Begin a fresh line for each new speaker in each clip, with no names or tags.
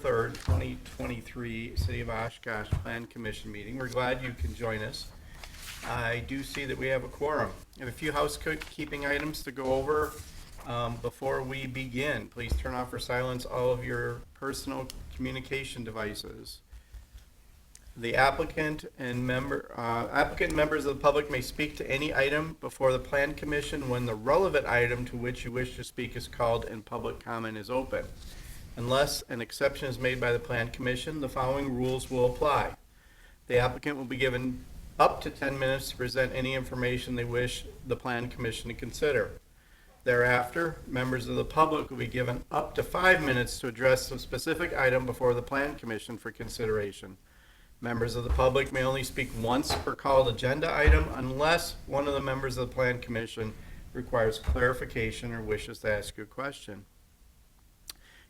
3rd, 2023 City of Oshkosh Plan Commission meeting. We're glad you can join us. I do see that we have a quorum. I have a few housekeeping items to go over before we begin. Please turn off or silence all of your personal communication devices. The applicant and members of the public may speak to any item before the Plan Commission when the relevant item to which you wish to speak is called and public comment is open. Unless an exception is made by the Plan Commission, the following rules will apply. The applicant will be given up to 10 minutes to present any information they wish the Plan Commission to consider. Thereafter, members of the public will be given up to 5 minutes to address some specific item before the Plan Commission for consideration. Members of the public may only speak once per called agenda item unless one of the members of the Plan Commission requires clarification or wishes to ask you a question.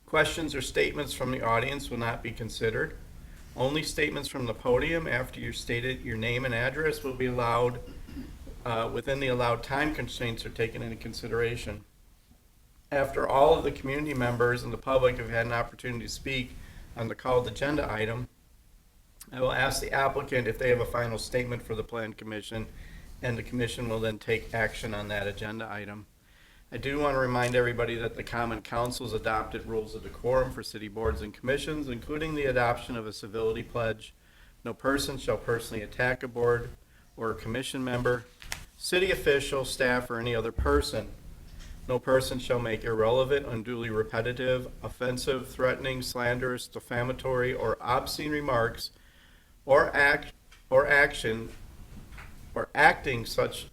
Questions or statements from the audience will not be considered. Only statements from the podium after you stated your name and address will be allowed within the allowed time constraints are taken into consideration. After all of the community members and the public have had an opportunity to speak on the called agenda item, I will ask the applicant if they have a final statement for the Plan Commission, and the Commission will then take action on that agenda item. I do want to remind everybody that the Common Council's adopted rules of decorum for city boards and commissions, including the adoption of a civility pledge. No person shall personally attack a board or a commission member, city official, staff, or any other person. No person shall make irrelevant, unduly repetitive, offensive, threatening, slanderous, defamatory, or obscene remarks or acting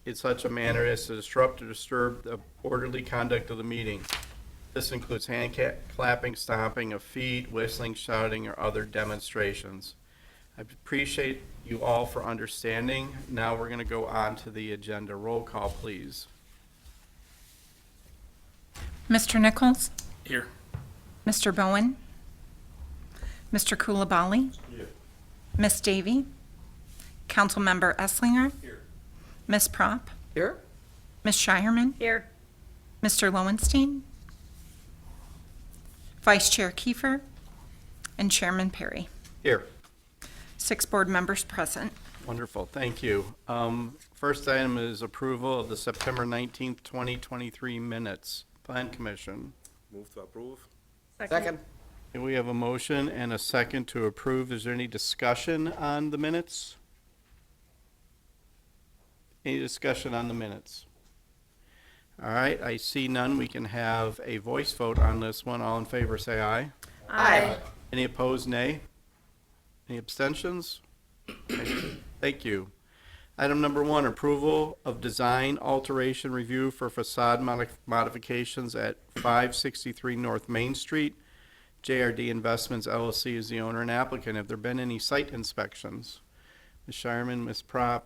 in such a manner as to disrupt or disturb the orderly conduct of the meeting. This includes hand clapping, stomping of feet, whistling, shouting, or other demonstrations. I appreciate you all for understanding. Now we're going to go on to the agenda. Roll call, please.
Mr. Nichols?
Here.
Mr. Bowen? Mr. Coulibaly?
Here.
Ms. Davy? Councilmember Esslinger?
Here.
Ms. Propp?
Here.
Ms. Shireman?
Here.
Mr. Lowenstein? Vice Chair Kiefer? And Chairman Perry.
Here.
6 board members present.
Wonderful, thank you. First item is approval of the September 19th, 2023 minutes. Plan Commission.
Move to approve.
Second.
Okay, we have a motion and a second to approve. Is there any discussion on the minutes? Any discussion on the minutes? All right, I see none. We can have a voice vote on this one. All in favor, say aye.
Aye.
Any opposed, nay? Any abstentions? Okay, thank you. Item number 1, approval of design alteration review for facade modifications at 563 North Main Street. JRD Investments LLC is the owner and applicant. Have there been any site inspections? Ms. Shireman, Ms. Propp,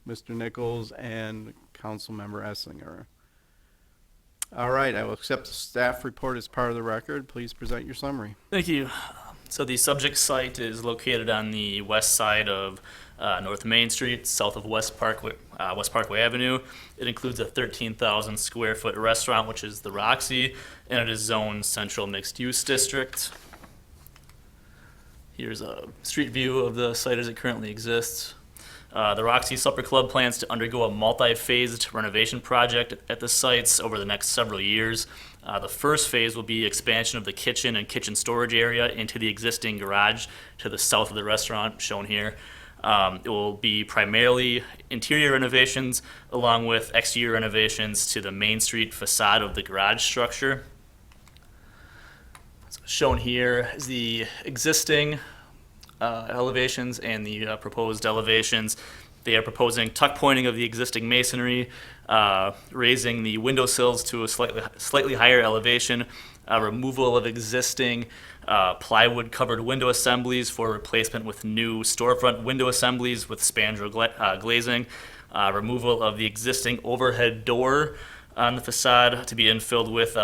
Mr. Nichols, and Councilmember Esslinger. All right, I will accept the staff report as part of the record. Please present your summary.
Thank you. So the subject site is located on the west side of North Main Street, south of West Parkway Avenue. It includes a 13,000 square foot restaurant, which is the Roxy, and it is zoned Central Mixed Use District. Here's a street view of the site as it currently exists. The Roxy Supper Club plans to undergo a multi-phased renovation project at the sites over the next several years. The first phase will be expansion of the kitchen and kitchen storage area into the existing garage to the south of the restaurant, shown here. It will be primarily interior renovations along with exterior renovations to the Main Street facade of the garage structure. So shown here is the existing elevations and the proposed elevations. They are proposing tuck pointing of the existing masonry, raising the window sills to a slightly higher elevation, removal of existing plywood covered window assemblies for replacement with new storefront window assemblies with spandrel glazing, removal of the existing overhead door on the facade to be infilled with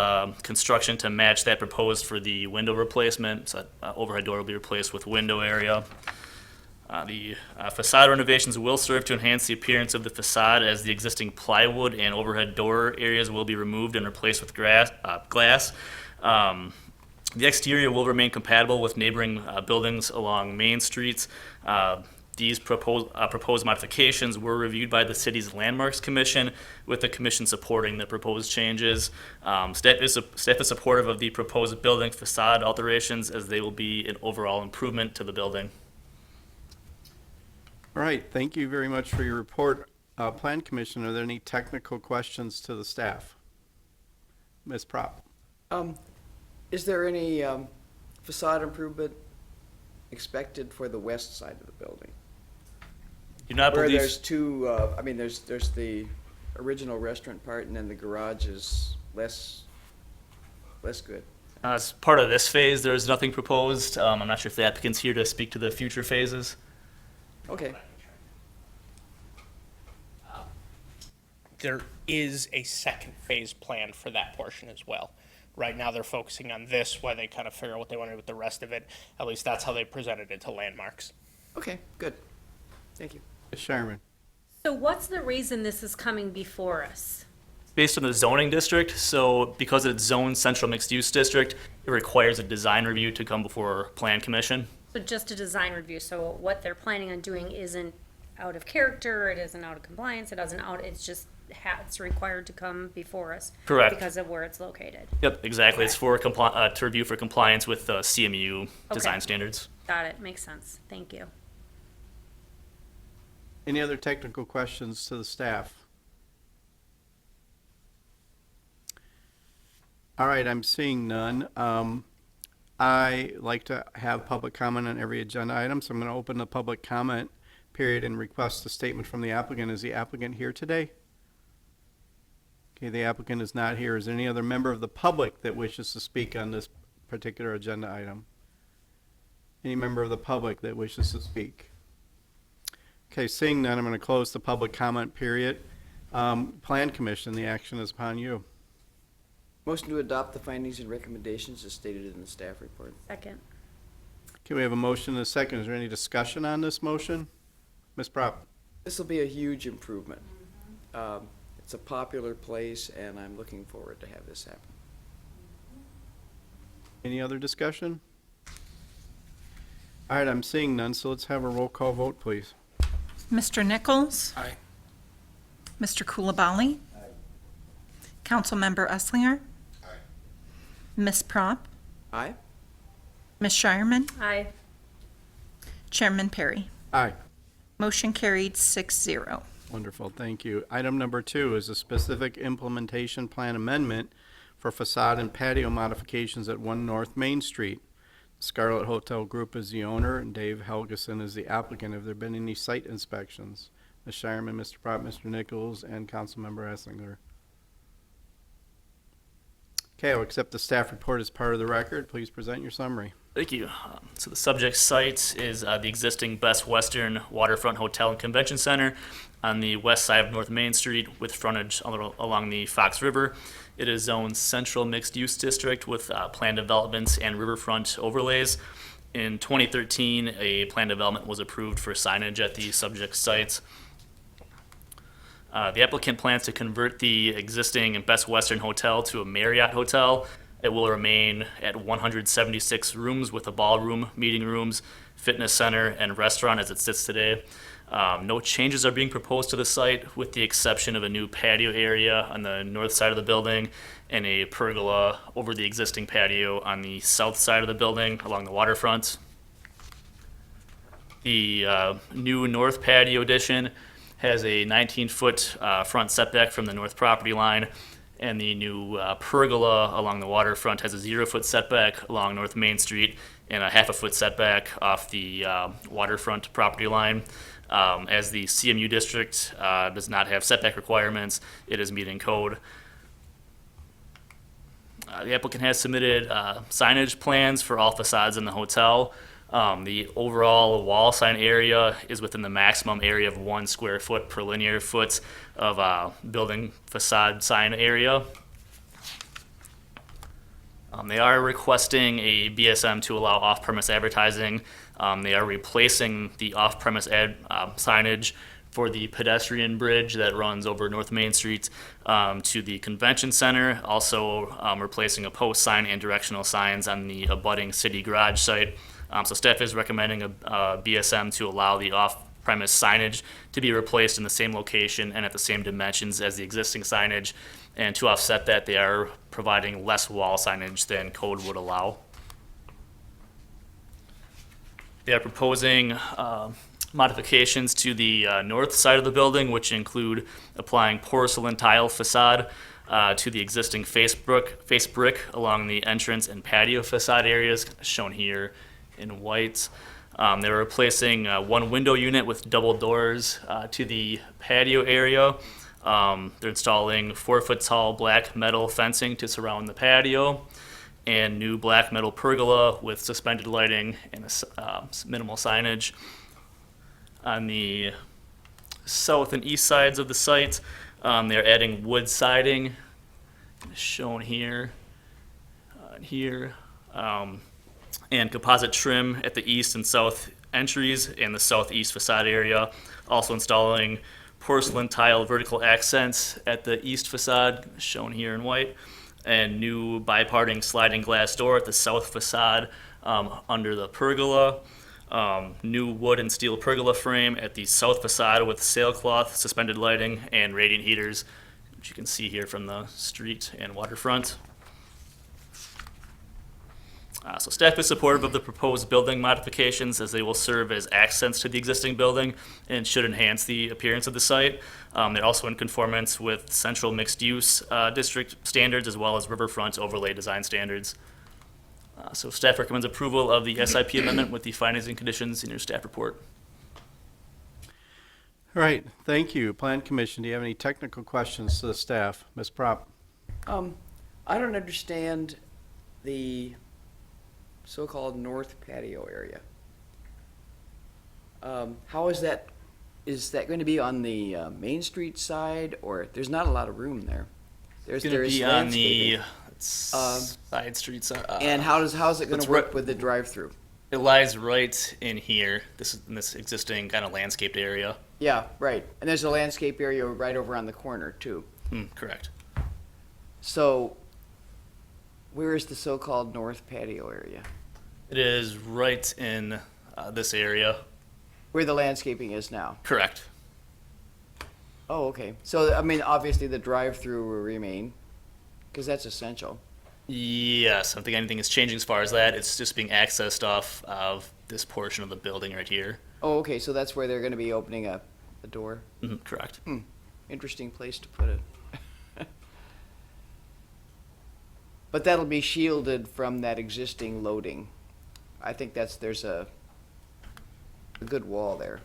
construction to match that proposed for the window replacement. So overhead door will be replaced with window area. The facade renovations will serve to enhance the appearance of the facade, as the existing plywood and overhead door areas will be removed and replaced with glass. The exterior will remain compatible with neighboring buildings along Main Street. These proposed modifications were reviewed by the city's Landmarks Commission, with the commission supporting the proposed changes. Staff is supportive of the proposed building facade alterations, as they will be an overall improvement to the building.
All right, thank you very much for your report. Plan Commission, are there any technical questions to the staff? Ms. Prop?
Is there any facade improvement expected for the west side of the building?
Do not
Where
believe.
there's two, I mean, there's the original restaurant part, and then the garage is less good.
As part of this phase, there is nothing proposed. I'm not sure if the applicant's here to speak to the future phases.
Okay.
There is a second phase plan for that portion as well. Right now, they're focusing on this while they kind of figure out what they want to do with the rest of it. At least that's how they presented it to Landmarks.
Okay, good. Thank you.
Ms. Sherman?
So what's the reason this is coming before us?
Based on the zoning district, so because it's zoned central mixed use district, it requires a design review to come before Plan Commission.
So just a design review, so what they're planning on doing isn't out of character, it isn't out of compliance, it's just, it's required to come before us.
Correct.
Because of where it's located.
Yep, exactly. It's for to review for compliance with CMU design
Okay.
standards.
Got it, makes sense, thank you.
Any other technical questions to the staff? All right, I'm seeing none. I like to have public comment on every agenda item, so I'm going to open the public comment period and request a statement from the applicant. Is the applicant here today? Okay, the applicant is not here. Is there any other member of the public that wishes to speak on this particular agenda item? Any member of the public that wishes to speak? Okay, seeing none, I'm going to close the public comment period. Plan Commission, the action is upon you.
Motion to adopt the findings and recommendations as stated in the staff report.
Second.
Okay, we have a motion and a second. Is there any discussion on this motion? Ms. Prop?
This will be a huge improvement. It's a popular place, and I'm looking forward to have this happen.
Any other discussion? All right, I'm seeing none, so let's have a roll call vote, please.
Mr. Nichols?
Aye.
Mr. Kulabali? Councilmember Esslinger? Ms. Prop?
Aye?
Ms. Shireman?
Aye.
Chairman Perry?
Aye.
Motion carried 6-0.
Wonderful, thank you. Item number 2 is a specific implementation plan amendment for facade and patio modifications at 1 North Main Street. Scarlet Hotel Group is the owner, and Dave Helgeson is the applicant. Have there been any site inspections? Ms. Shireman, Mr. Prop, Mr. Nichols, and Councilmember Esslinger. Okay, I'll accept the staff report as part of the record. Please present your summary.
Thank you. So the subject site is the existing Best Western Waterfront Hotel and Convention Center on the west side of North Main Street with frontage along the Fox River. It is zoned central mixed use district with planned developments and riverfront overlays. In 2013, a planned development was approved for signage at the subject site. The applicant plans to convert the existing Best Western Hotel to a Marriott hotel. It will remain at 176 rooms with a ballroom, meeting rooms, fitness center, and restaurant as it sits today. No changes are being proposed to the site with the exception of a new patio area on the north side of the building and a pergola over the existing patio on the south side of the building along the waterfront. The new north patio addition has a 19-foot front setback from the north property line, and the new pergola along the waterfront has a 0-foot setback along North Main Street and a 0.5-foot setback off the waterfront property line. As the CMU district does not have setback requirements, it is meeting code. The applicant has submitted signage plans for all facades in the hotel. The overall wall sign area is within the maximum area of 1 square foot per linear foot of building facade sign area. They are requesting a BSM to allow off-premise advertising. They are replacing the off-premise ad signage for the pedestrian bridge that runs over North Main Street to the convention center. Also replacing a post sign and directional signs on the abutting city garage site. So staff is recommending a BSM to allow the off-premise signage to be replaced in the same location and at the same dimensions as the existing signage. And to offset that, they are providing less wall signage than code would allow. They are proposing modifications to the north side of the building, which include applying porcelain tile facade to the existing face brick along the entrance and patio facade areas, shown here in white. They're replacing one window unit with double doors to the patio area. They're installing 4-foot tall black metal fencing to surround the patio, and new black metal pergola with suspended lighting and minimal signage. On the south and east sides of the site, they're adding wood siding, shown here and here, and composite trim at the east and south entries and the southeast facade area. Also installing porcelain tile vertical accents at the east facade, shown here in white, and new biparting sliding glass door at the south facade under the pergola. New wood and steel pergola frame at the south facade with sailcloth, suspended lighting, and radiant heaters, which you can see here from the street and waterfront. So staff is supportive of the proposed building modifications, as they will serve as accents to the existing building and should enhance the appearance of the site. They're also in conformance with central mixed-use district standards, as well as riverfront overlay design standards. So staff recommends approval of the SIP amendment with the findings and conditions in your staff report.
All right, thank you. Plan Commission, do you have any technical questions to the staff? Ms. Prop?
I don't understand the so-called north patio area. How is that going to be on the Main Street side, or there's not a lot of room there?
It's going to be on the side streets.
And how's it going to work with the drive-through?
It lies right in here. In this existing kind of landscaped area.
Yeah, right. And there's a landscape area right over on the corner too.
Correct.
So, where is the so-called north patio area?
It is right in this area.
Where the landscaping is now?
Correct.
Oh, okay. So, I mean, obviously the drive-through will remain, because that's essential.
Yes, I don't think anything is changing as far as that. It's just being accessed off of this portion of the building right here.
Oh, okay. So that's where they're going to be opening a door?
Correct.
Interesting place to put it. But that'll be shielded from that existing loading. I think there's a good wall there.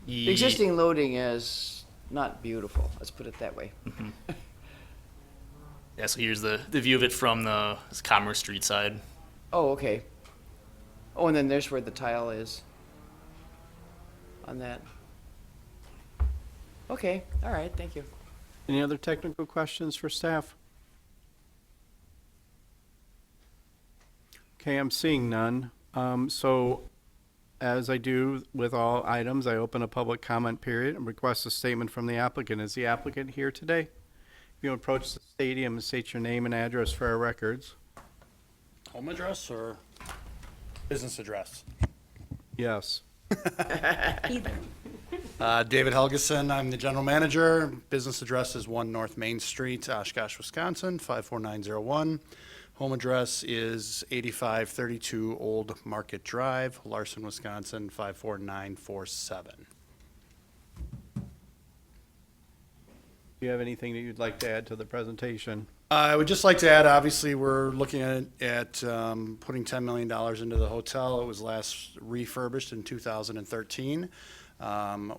The existing loading is not beautiful. Let's put it that way.
Yeah, so here's the view of it from the Commerce Street side.
Oh, okay. Oh, and then there's where the tile is on that. Okay, all right, thank you.
Any other technical questions for staff? Okay, I'm seeing none. So as I do with all items, I open a public comment period and request a statement from the applicant. Is the applicant here today? If you approach the stadium and state your name and address for our records.
Home address or business address?
Yes.
Either.
David Helgeson, I'm the general manager. Business address is 1 North Main Street, Oshkosh, Wisconsin, 54901. Home address is 8532 Old Market Drive, Larson, Wisconsin, 54947.
Do you have anything that you'd like to add to the presentation?
I would just like to add, obviously, we're looking at putting $10 million into the hotel. It was last refurbished in 2013,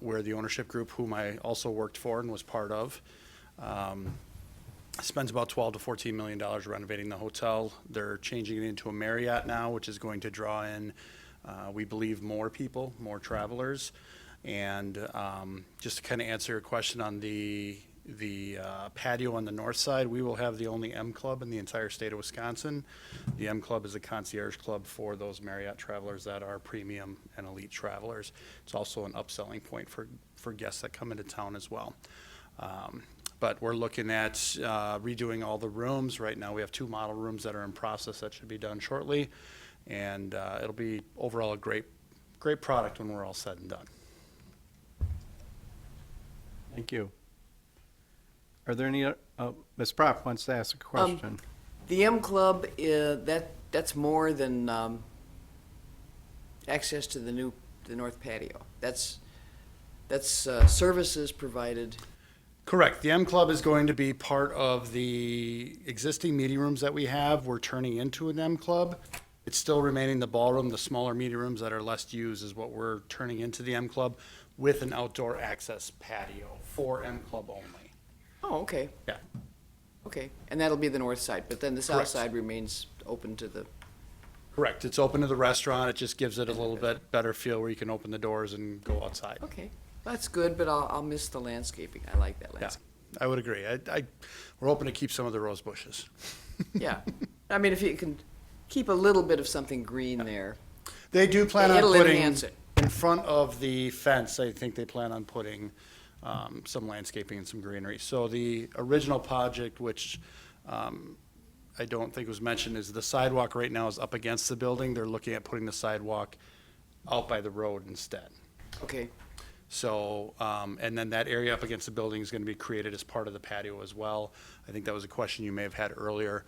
where the ownership group, whom I also worked for and was part of, spends about $12 to $14 million renovating the hotel. They're changing it into a Marriott now, which is going to draw in, we believe, more people, more travelers. And just to kind of answer your question on the the patio on the north side, we will have the only M Club in the entire state of Wisconsin. The M Club is a concierge club for those Marriott travelers that are premium and elite travelers. It's also an upselling point for guests that come into town as well. But we're looking at redoing all the rooms. Right now, we have 2 model rooms that are in process that should be done shortly. And it'll be overall a great product when we're all said and done.
Thank you. Are there any, Ms. Prop wants to ask a question.
The M Club, that's more than access to the north patio. That's services provided.
Correct. The M Club is going to be part of the existing meeting rooms that we have. We're turning into an M Club. It's still remaining the ballroom. The smaller meeting rooms that are less used is what we're turning into the M Club with an outdoor access patio for M Club only.
Oh, okay.
Yeah.
Okay, and that'll be the north side, but then the south
Correct.
side remains open to the,
Correct. It's open to the restaurant. It just gives it a little bit better feel where you can open the doors and go outside.
okay. That's good, but I'll miss the landscaping. I like that
Yeah,
landscape.
I would agree. We're hoping to keep some of the rose bushes.
Yeah. I mean, if you can keep a little bit of something green there.
They do plan on
It'll
putting,
enhance it.
in front of the fence, I think they plan on putting some landscaping and some greenery. So the original project, which I don't think was mentioned, is the sidewalk right now is up against the building. They're looking at putting the sidewalk out by the road instead.
Okay,
So, and then that area up against the building is going to be created as part of the patio as well. I think that was a question you may have had earlier.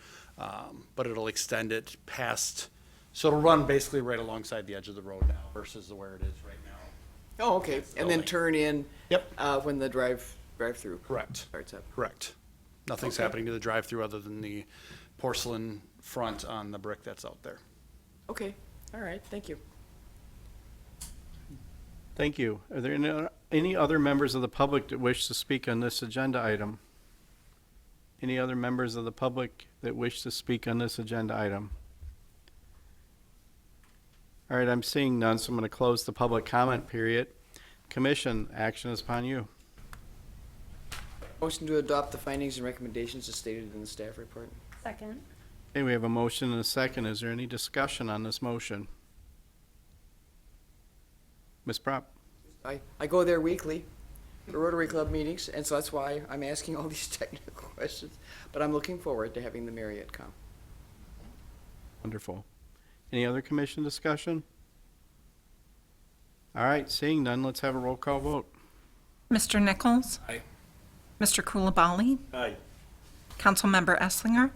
But it'll extend it past, so it'll run basically right alongside the edge of the road now versus where it is right now.
oh, okay, and then
building.
turn in.
Yep.
When the drive-through.
Correct.
Starts up.
Correct. Nothing's
Okay.
happening to the drive-through other than the porcelain front on the brick that's out there.
Okay, all right, thank you.
Thank you. Are there any other members of the public that wish to speak on this agenda item? Any other members of the public that wish to speak on this agenda item? All right, I'm seeing none, so I'm going to close the public comment period. Commission, action is upon you.
Motion to adopt the findings and recommendations as stated in the staff report.
Second.
Okay, we have a motion and a second. Is there any discussion on this motion? Ms. Prop?
I go there weekly for Rotary Club meetings, and so that's why I'm asking all these technical questions. But I'm looking forward to having the Marriott come.
Wonderful. Any other commission discussion? All right, seeing none, let's have a roll call vote.
Mr. Nichols?
Aye.
Mr. Kulabali?
Aye.
Councilmember Esslinger?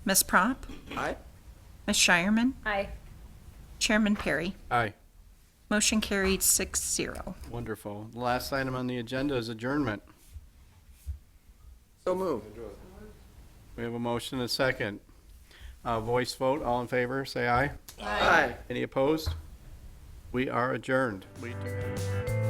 Ms. Prop?
Aye?
Ms. Shireman?
Aye.
Chairman Perry?
Aye.
Motion carried 6-0.
Wonderful. The last item on the agenda is adjournment.
So move.
We have a motion and a second. Voice vote, all in favor, say aye.
Aye.
Any opposed? We are adjourned. We do.